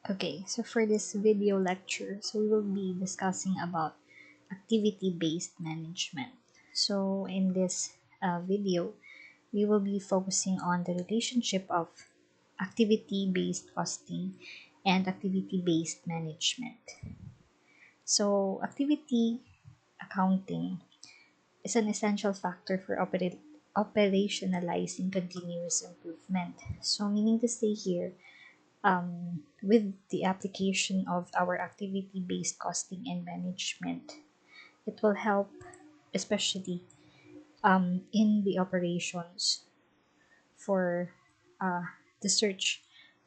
Okay, so for this video lecture, we will be discussing about activity-based management. So in this video, we will be focusing on the relationship of activity-based costing and activity-based management. So activity accounting is an essential factor for operationalizing continuous improvement. So meaning to say here, with the application of our activity-based costing and management, it will help, especially in the operations, for uh, the search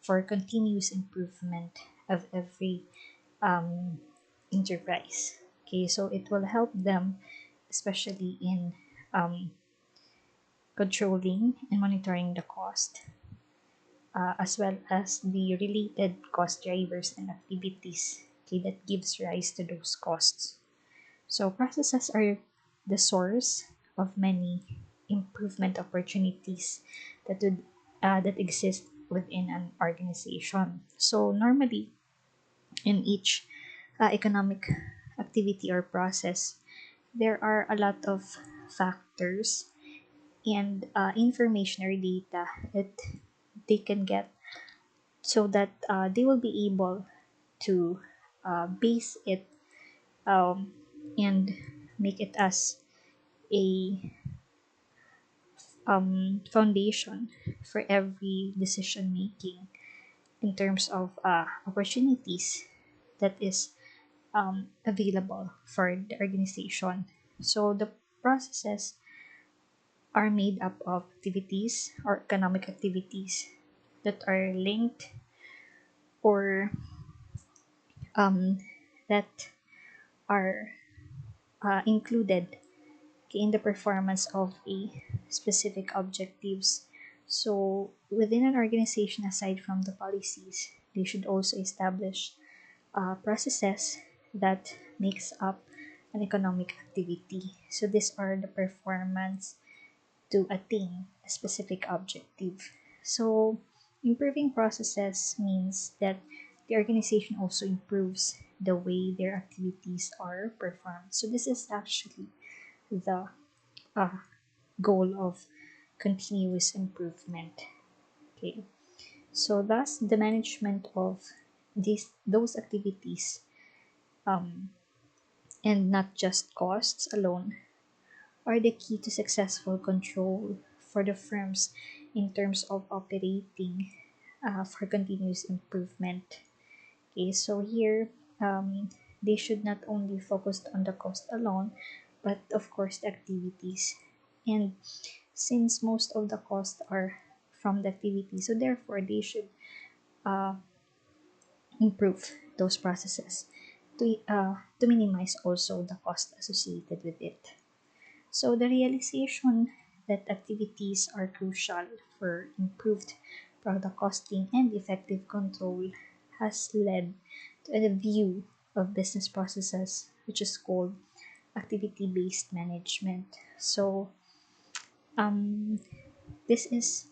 for continuous improvement of every um, enterprise. Okay, so it will help them, especially in um, controlling and monitoring the cost, as well as the related cost drivers and activities, okay, that gives rise to those costs. So processes are the source of many improvement opportunities that exist within an organization. So normally in each economic activity or process, there are a lot of factors and information or data that they can get, so that they will be able to base it, um, and make it as a foundation for every decision making in terms of opportunities that is available for the organization. So the processes are made up of activities or economic activities that are linked, or um, that are included in the performance of a specific objectives. So within an organization, aside from the policies, they should also establish processes that makes up an economic activity. So these are the performance to attain a specific objective. So improving processes means that the organization also improves the way their activities are performed. So this is actually the uh, goal of continuous improvement. Okay, so thus the management of those activities, um, and not just costs alone, are the key to successful control for the firms in terms of operating for continuous improvement. Okay, so here, they should not only focus on the cost alone, but of course the activities. And since most of the costs are from the activity, so therefore they should uh, improve those processes to minimize also the cost associated with it. So the realization that activities are crucial for improved product costing and effective control has led to a view of business processes which is called activity-based management. So this is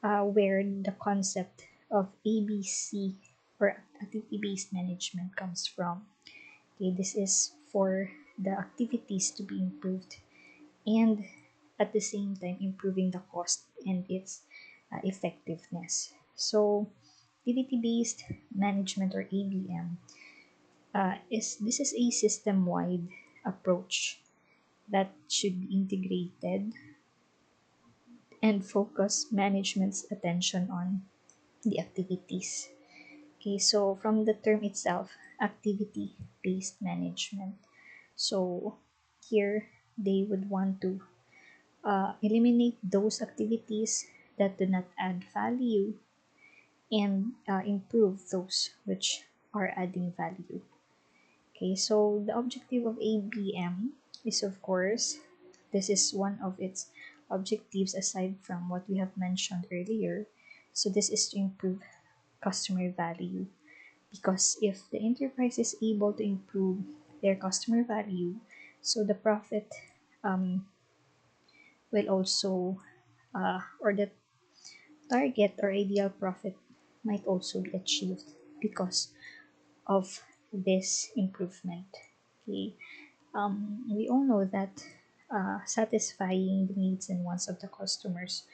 where the concept of ABC, or activity-based management, comes from. Okay, this is for the activities to be improved, and at the same time improving the cost and its effectiveness. So activity-based management, or ABM, is a system-wide approach that should be integrated and focus management's attention on the activities. Okay, so from the term itself, activity-based management. So here they would want to eliminate those activities that do not add value, and improve those which are adding value. Okay, so the objective of ABM is, of course, this is one of its objectives aside from what we have mentioned earlier. So this is to improve customer value, because if the enterprise is able to improve their customer value, so the profit um, will also, or the target or ideal profit might also be achieved. because of this improvement. Okay, we all know that satisfying the needs and wants of the customers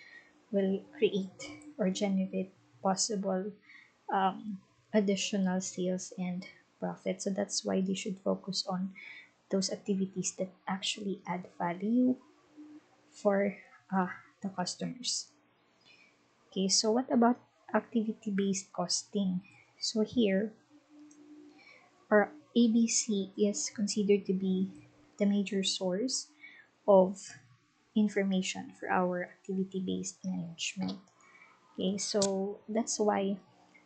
will create or generate possible um, additional sales and profit. So that's why they should focus on those activities that actually add value for the customers. Okay, so what about activity-based costing? So here, our ABC is considered to be the major source of information for our activity-based management. Okay, so that's why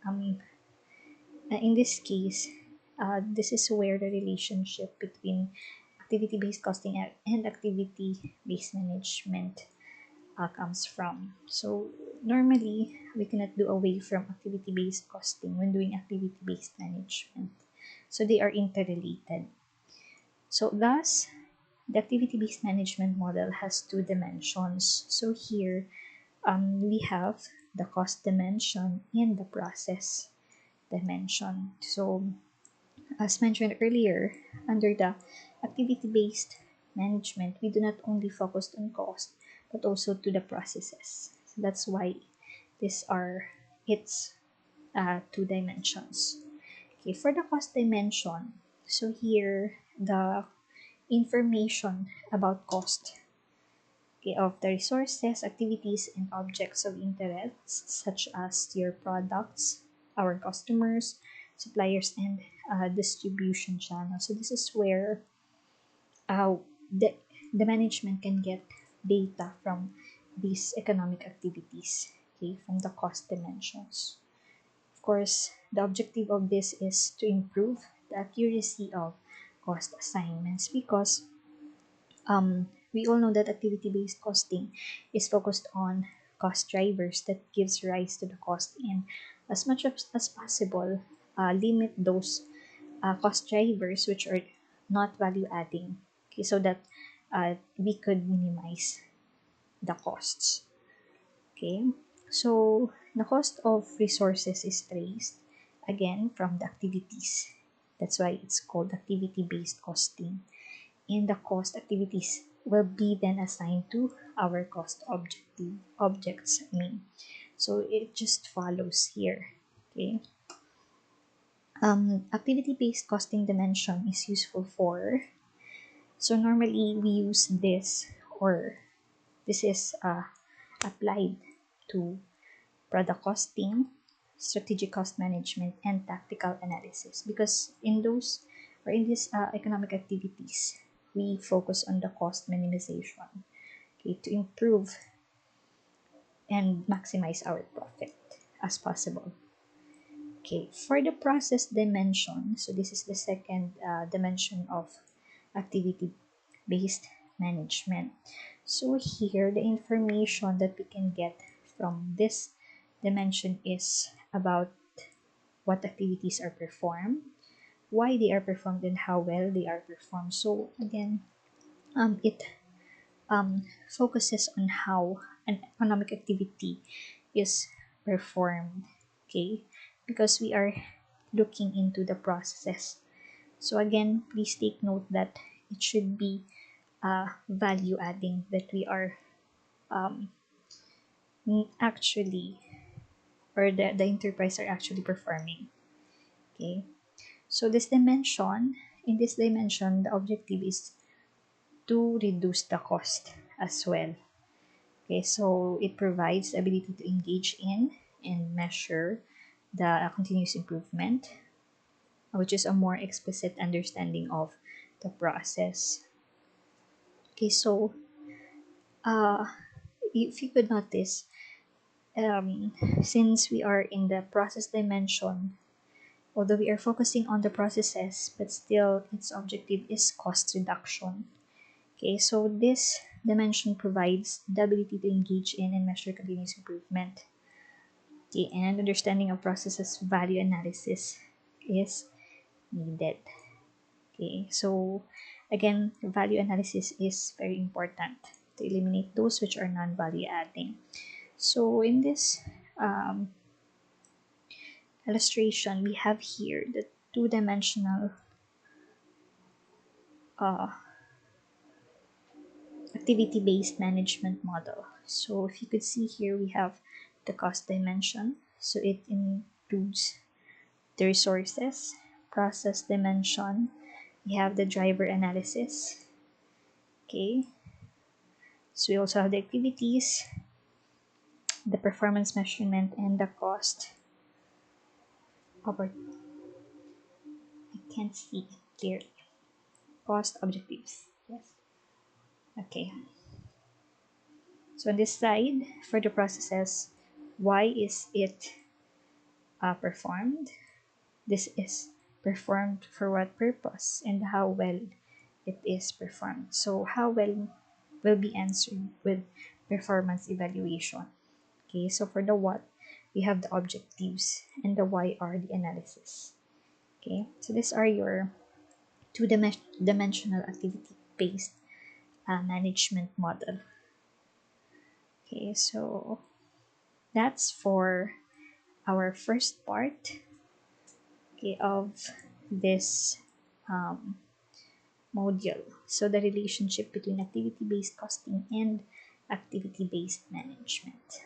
um, in this case, this is where the relationship between activity-based costing and activity-based management comes from. So normally, we cannot do away from activity-based costing when doing activity-based management. So they are interrelated. So thus, the activity-based management model has two dimensions. So here, we have the cost dimension and the process dimension. So as mentioned earlier, under the activity-based management, we do not only focus on cost, but also to the processes. So that's why these are its two dimensions. Okay, for the cost dimension, so here the information about cost, okay, of the resources, activities, and objects of interest, such as your products, our customers, suppliers, and distribution channels. So this is where uh, the, the management can get data from these economic activities, okay, from the cost dimensions. Of course, the objective of this is to improve the accuracy of cost assignments because we all know that activity-based costing is focused on cost drivers that gives rise to the cost and as much as possible limit those cost drivers which are not value adding, okay, so that we could minimize the costs. Okay, so the cost of resources is traced again from the activities. That's why it's called activity-based costing. And the cost activities will be then assigned to our cost objects. So it just follows here. Okay. Activity-based costing dimension is useful for. So normally we use this, or this is applied to product costing, strategic cost management, and tactical analysis. Because in those or in these economic activities, we focus on the cost minimization, okay, to improve and maximize our profit as possible. Okay, for the process dimension, so this is the second dimension of activity-based management. So here, the information that we can get from this dimension is about what activities are performed, why they are performed, and how well they are performed. So again, it focuses on how an economic activity is performed, okay, because we are looking into the processes. So again, please take note that it should be value adding that we are um, actually, or the enterprise are actually performing. Okay, so in this dimension, the objective is to reduce the cost as well. Okay, so it provides the ability to engage in and measure the continuous improvement, which is a more explicit understanding of the process. Okay, so uh, if you could notice, since we are in the process dimension, although we are focusing on the processes, but still its objective is cost reduction. Okay, so this dimension provides the ability to engage in and measure continuous improvement. Okay, and understanding of processes value analysis is needed. Okay, so again, value analysis is very important to eliminate those which are non-value adding. So in this illustration, we have here the two-dimensional activity-based management model. So if you could see here, we have the cost dimension. So it includes the resources. Process dimension, we have the driver analysis. Okay. So we also have the activities, the performance measurement, and the cost. I can't see clearly. Cost objectives. Yes. Okay. So on this side, for the processes, why is it performed? This is performed for what purpose and how well it is performed. So how well will be answered with performance evaluation. Okay, so for the what, we have the objectives, and the why are the analysis. Okay, so these are your two-dimensional activity-based management model. Okay, so that's for our first part, okay, of this module. So the relationship between activity-based costing and activity-based management.